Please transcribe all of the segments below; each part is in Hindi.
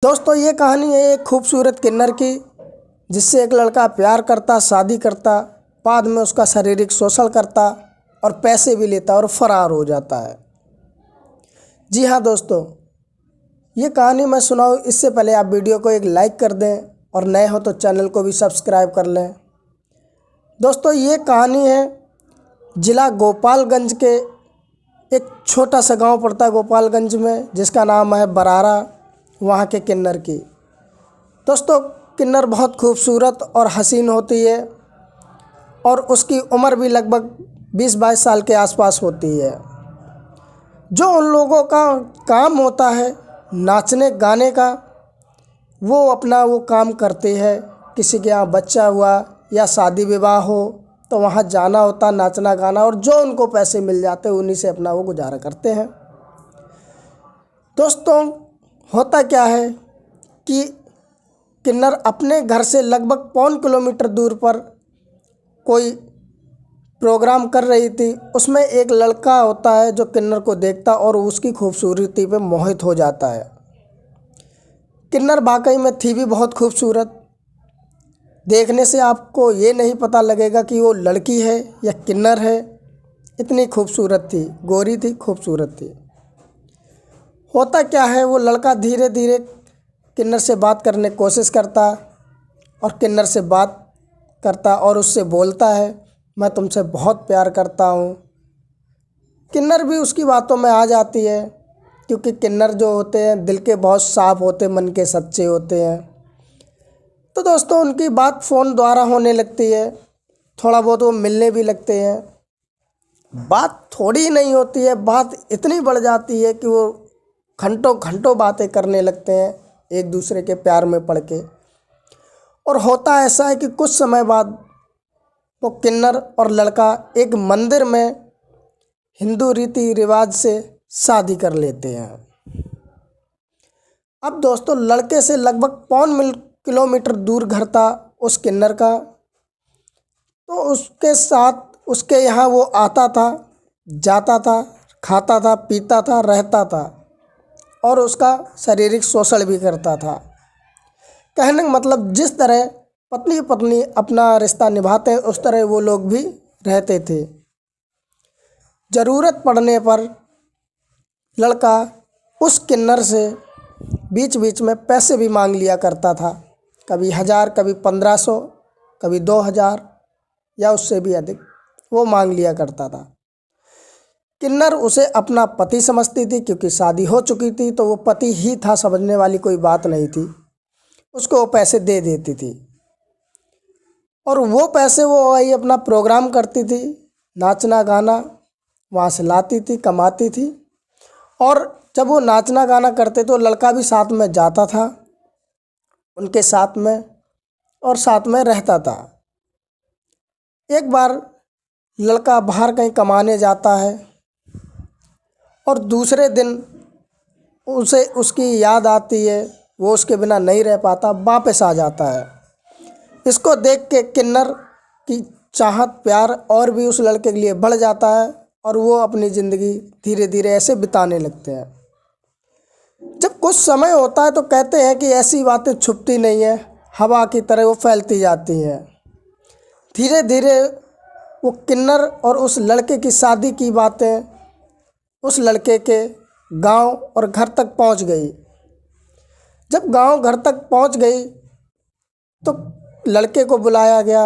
दोस्तों ये कहानी है एक खूबसूरत किन्नर की, जिससे एक लड़का प्यार करता, शादी करता, बाद में उसका शारीरिक शोषण करता और पैसे भी लेता और फरार हो जाता है। जी हाँ दोस्तों, ये कहानी मैं सुनाऊँ इससे पहले आप वीडियो को एक लाइक कर दें और नए हो तो चैनल को भी सब्सक्राइब कर लें। दोस्तों ये कहानी है ज़िला गोपालगंज के एक छोटा सा गांव पड़ता है गोपालगंज में, जिसका नाम है बरारा, वहाँ के किन्नर की। दोस्तों किन्नर बहुत खूबसूरत और हसीन होती है और उसकी उम्र भी लगभग 20-22 साल के आसपास होती है। जो उन लोगों का काम होता है नाचने गाने का, वो अपना वो काम करते हैं। किसी के यहाँ बच्चा हुआ या शादी विवाह हो तो वहाँ जाना होता, नाचना गाना, और जो उनको पैसे मिल जाते हैं उन्हीं से अपना वो गुजारा करते हैं। दोस्तों होता क्या है कि किन्नर अपने घर से लगभग 1.25 किलोमीटर दूर पर कोई प्रोग्राम कर रही थी। उसमें एक लड़का होता है जो किन्नर को देखता और उसकी खूबसूरती पे मोहित हो जाता है। किन्नर वाकई में थी भी बहुत खूबसूरत। देखने से आपको ये नहीं पता लगेगा कि वो लड़की है या किन्नर है, इतनी खूबसूरत थी, गोरी थी, खूबसूरत थी। होता क्या है, वो लड़का धीरे धीरे किन्नर से बात करने की कोशिश करता और किन्नर से बात करता और उससे बोलता है, मैं तुमसे बहुत प्यार करता हूँ। किन्नर भी उसकी बातों में आ जाती है, क्योंकि किन्नर जो होते हैं दिल के बहुत साफ होते, मन के सच्चे होते हैं। तो दोस्तों उनकी बात फ़ोन द्वारा होने लगती है, थोड़ा बहुत वो मिलने भी लगते हैं। बात थोड़ी नहीं होती है, बात इतनी बढ़ जाती है कि वो घंटों घंटों बातें करने लगते हैं एक दूसरे के प्यार में पड़ के। और होता ऐसा है कि कुछ समय बाद वो किन्नर और लड़का एक मंदिर में हिंदू रीति रिवाज से शादी कर लेते हैं। अब दोस्तों लड़के से लगभग 1.25 किलोमीटर दूर घर था उस किन्नर का, तो उसके साथ उसके यहाँ वो आता था, जाता था, खाता था, पीता था, रहता था और उसका शारीरिक शोषण भी करता था। कहने का मतलब जिस तरह पत्नी पत्नी अपना रिश्ता निभाते हैं उस तरह वो लोग भी रहते थे। ज़रूरत पड़ने पर लड़का उस किन्नर से बीच बीच में पैसे भी मांग लिया करता था, कभी 1000, कभी 1500, कभी 2000 या उससे भी अधिक वो मांग लिया करता था। किन्नर उसे अपना पति समझती थी, क्योंकि शादी हो चुकी थी तो वो पति ही था, समझने वाली कोई बात नहीं थी। उसको वो पैसे दे देती थी और वो पैसे वो वही अपना प्रोग्राम करती थी, नाचना गाना वहाँ से लाती थी, कमाती थी। और जब वो नाचना गाना करते तो लड़का भी साथ में जाता था उनके साथ में और साथ में रहता था। एक बार लड़का बाहर कहीं कमाने जाता है और दूसरे दिन उसे उसकी याद आती है, वो उसके बिना नहीं रह पाता, वापस आ जाता है। इसको देख के किन्नर की चाहत प्यार और भी उस लड़के के लिए बढ़ जाता है और वो अपनी ज़िंदगी धीरे धीरे ऐसे बिताने लगते हैं। जब कुछ समय होता है तो कहते हैं कि ऐसी बातें छुपती नहीं है, हवा की तरह वो फैलती जाती हैं। धीरे धीरे वो किन्नर और उस लड़के की शादी की बातें उस लड़के के गांव और घर तक पहुंच गई। जब गांव घर तक पहुंच गई तो लड़के को बुलाया गया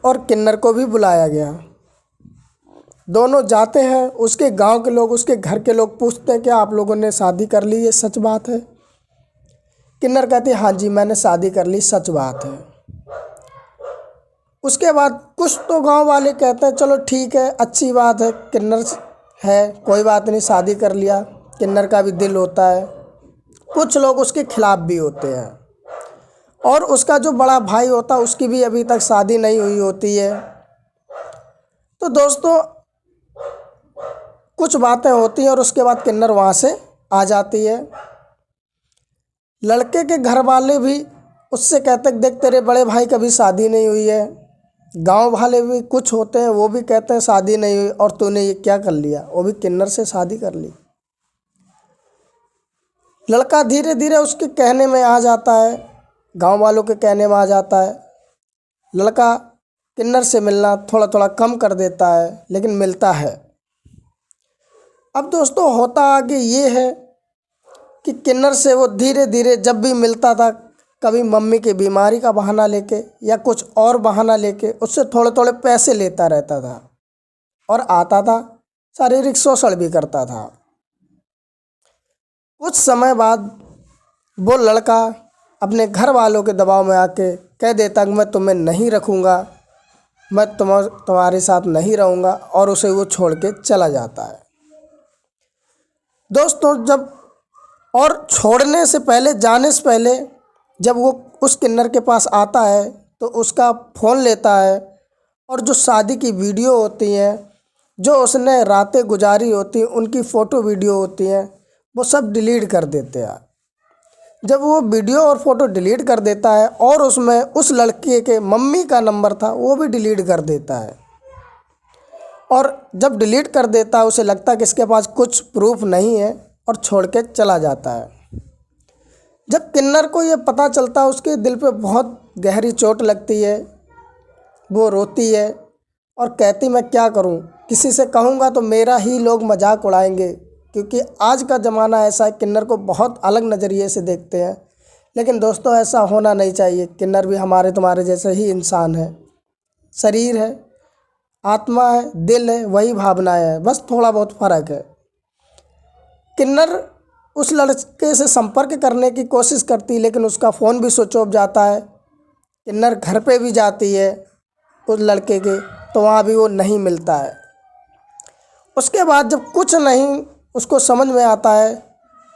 और किन्नर को भी बुलाया गया। दोनों जाते हैं, उसके गांव के लोग, उसके घर के लोग पूछते हैं कि आप लोगों ने शादी कर ली, ये सच बात है? किन्नर कहती है हाँ जी मैंने शादी कर ली, सच बात है। उसके बाद कुछ तो गांव वाले कहते हैं चलो ठीक है, अच्छी बात है, किन्नर है, कोई बात नहीं, शादी कर लिया, किन्नर का भी दिल होता है। कुछ लोग उसके खिलाफ़ भी होते हैं और उसका जो बड़ा भाई होता है उसकी भी अभी तक शादी नहीं हुई होती है। तो दोस्तों कुछ बातें होती हैं और उसके बाद किन्नर वहाँ से आ जाती है। लड़के के घर वाले भी उससे कहते देख तेरे बड़े भाई कभी शादी नहीं हुई है। गांव वाले भी कुछ होते हैं वो भी कहते हैं शादी नहीं हुई और तूने ये क्या कर लिया, वो भी किन्नर से शादी कर ली। लड़का धीरे धीरे उसके कहने में आ जाता है, गांव वालों के कहने में आ जाता है। लड़का किन्नर से मिलना थोड़ा थोड़ा कम कर देता है, लेकिन मिलता है। अब दोस्तों होता आगे ये है कि किन्नर से वो धीरे धीरे जब भी मिलता था, कभी मम्मी की बीमारी का बहाना लेके या कुछ और बहाना लेके उससे थोड़े थोड़े पैसे लेता रहता था और आता था, शारीरिक शोषण भी करता था। कुछ समय बाद वो लड़का अपने घर वालों के दबाव में आके कह देता कि मैं तुम्हें नहीं रखूँगा, मैं तुम्हारे साथ नहीं रहूँगा, और उसे वो छोड़ के चला जाता है। दोस्तों जब और छोड़ने से पहले, जाने से पहले जब वो उस किन्नर के पास आता है तो उसका फ़ोन लेता है और जो शादी की वीडियो होती हैं, जो उसने रातें गुजारी होती हैं, उनकी फ़ोटो वीडियो होती हैं, वो सब डिलीट कर देते हैं। जब वो वीडियो और फ़ोटो डिलीट कर देता है और उसमें उस लड़के के मम्मी का नंबर था वो भी डिलीट कर देता है, और जब डिलीट कर देता है उसे लगता है कि इसके पास कुछ प्रूफ नहीं है और छोड़ के चला जाता है। जब किन्नर को ये पता चलता है उसके दिल पे बहुत गहरी चोट लगती है, वो रोती है और कहती मैं क्या करूं, किसी से कहूँगा तो मेरा ही लोग मजाक उड़ाएंगे, क्योंकि आज का ज़माना ऐसा है, किन्नर को बहुत अलग नज़रिए से देखते हैं। लेकिन दोस्तों ऐसा होना नहीं चाहिए। किन्नर भी हमारे तुम्हारे जैसे ही इंसान है, शरीर है, आत्मा है, दिल है, वही भावनाएं है, बस थोड़ा बहुत फ़र्क है। किन्नर उस लड़के से संपर्क करने की कोशिश करती, लेकिन उसका फ़ोन भी स्विच ऑफ जाता है। किन्नर घर पे भी जाती है उस लड़के के, तो वहाँ भी वो नहीं मिलता है। उसके बाद जब कुछ नहीं उसको समझ में आता है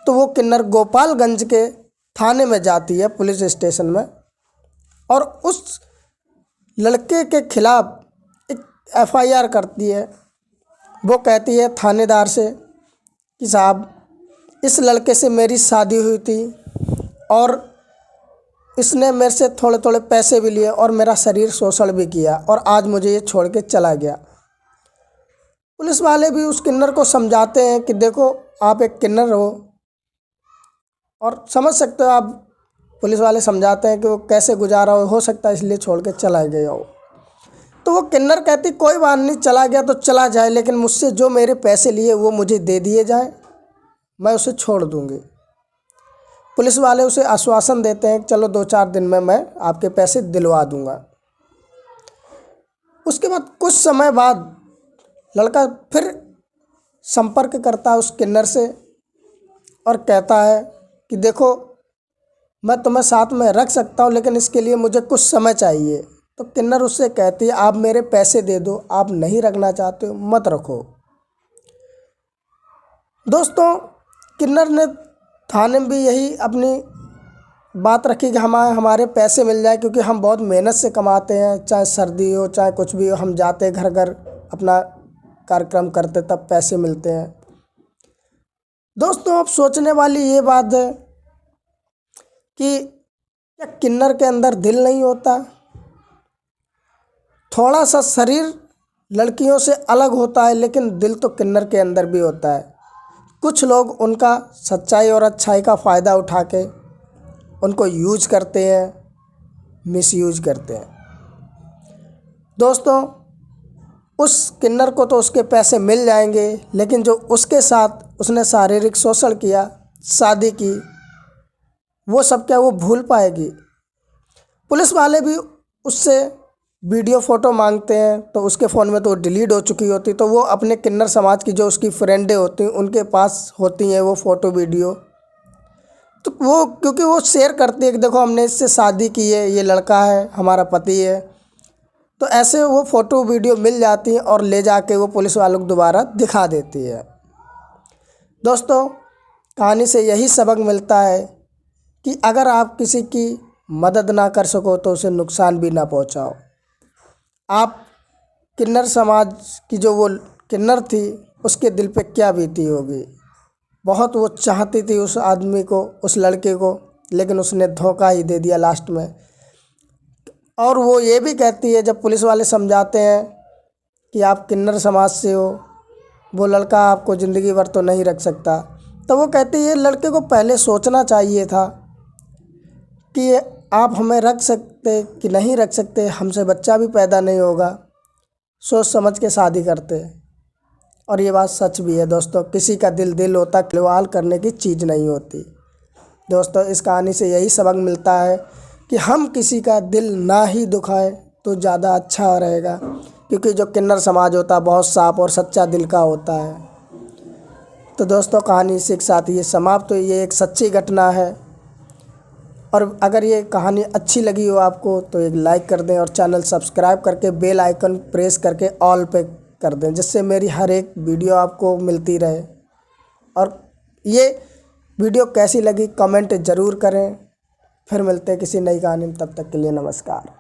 तो वो किन्नर गोपालगंज के थाने में जाती है, पुलिस स्टेशन में, और उस लड़के के खिलाफ़ एक FIR करती है। वो कहती है थानेदार से कि साहब, इस लड़के से मेरी शादी हुई थी और इसने मेरे से थोड़े थोड़े पैसे भी लिए और मेरा शरीर शोषण भी किया, और आज मुझे ये छोड़ के चला गया। पुलिस वाले भी उस किन्नर को समझाते हैं कि देखो आप एक किन्नर हो और समझ सकते हो आप। पुलिस वाले समझाते हैं कि वो कैसे गुजारा हो सकता है इसलिए छोड़ के चला गया हो। तो वो किन्नर कहती कोई बात नहीं, चला गया तो चला जाए, लेकिन मुझसे जो मेरे पैसे लिए वो मुझे दे दिए जाए, मैं उसे छोड़ दूँगी। पुलिस वाले उसे आश्वासन देते हैं कि चलो 2-4 दिन में मैं आपके पैसे दिलवा दूँगा। उसके बाद कुछ समय बाद लड़का फिर संपर्क करता है उस किन्नर से और कहता है कि देखो मैं तुम्हें साथ में रख सकता हूँ, लेकिन इसके लिए मुझे कुछ समय चाहिए। तो किन्नर उससे कहती है आप मेरे पैसे दे दो, आप नहीं रखना चाहते हो मत रखो। दोस्तों किन्नर ने थाने में भी यही अपनी बात रखी कि हमारे पैसे मिल जाए, क्योंकि हम बहुत मेहनत से कमाते हैं, चाहे सर्दी हो चाहे कुछ भी हो, हम जाते घर घर अपना कार्यक्रम करते तब पैसे मिलते हैं। दोस्तों अब सोचने वाली ये बात है कि क्या किन्नर के अंदर दिल नहीं होता? थोड़ा सा शरीर लड़कियों से अलग होता है, लेकिन दिल तो किन्नर के अंदर भी होता है। कुछ लोग उनका सच्चाई और अच्छाई का फ़ायदा उठा के उनको यूज करते हैं, मिसयूज करते हैं। दोस्तों उस किन्नर को तो उसके पैसे मिल जाएंगे, लेकिन जो उसके साथ उसने शारीरिक शोषण किया, शादी की, वो सब क्या वो भूल पाएगी? पुलिस वाले भी उससे वीडियो फ़ोटो मांगते हैं, तो उसके फ़ोन में तो डिलीट हो चुकी होती, तो वो अपने किन्नर समाज की जो उसकी फ्रेंडें होती हैं उनके पास होती हैं वो फ़ोटो वीडियो, तो वो क्योंकि वो शेयर करती है कि देखो हमने इससे शादी की है, ये लड़का है, हमारा पति है, तो ऐसे वो फ़ोटो वीडियो मिल जाती है और ले जाके वो पुलिस वालों को दोबारा दिखा देती है। दोस्तों कहानी से यही सबक मिलता है कि अगर आप किसी की मदद ना कर सको तो उसे नुकसान भी ना पहुंचाओ। आप किन्नर समाज की जो वो किन्नर थी उसके दिल पे क्या बीती होगी। बहुत वो चाहती थी उस आदमी को, उस लड़के को, लेकिन उसने धोखा ही दे दिया लास्ट में। और वो ये भी कहती है जब पुलिस वाले समझाते हैं कि आप किन्नर समाज से हो, वो लड़का आपको ज़िंदगी भर तो नहीं रख सकता, तो वो कहती है लड़के को पहले सोचना चाहिए था कि आप हमें रख सकते कि नहीं रख सकते, हमसे बच्चा भी पैदा नहीं होगा, सोच समझ के शादी करते। और ये बात सच भी है दोस्तों, किसी का दिल होता, खिलवाड़ करने की चीज़ नहीं होती। दोस्तों इस कहानी से यही सबक मिलता है कि हम किसी का दिल ना ही दुखाएं तो ज़्यादा अच्छा रहेगा, क्योंकि जो किन्नर समाज होता है बहुत साफ और सच्चा दिल का होता है। तो दोस्तों कहानी इसी के साथ ये समाप्त। तो ये एक सच्ची घटना है, और अगर ये कहानी अच्छी लगी हो आपको तो एक लाइक कर दें और चैनल सब्सक्राइब करके बेल आइकन प्रेस करके ऑल पे कर दें, जिससे मेरी हर एक वीडियो आपको मिलती रहे। और ये वीडियो कैसी लगी कमेंट ज़रूर करें। फिर मिलते हैं किसी नई कहानी में, तब तक के लिए नमस्कार।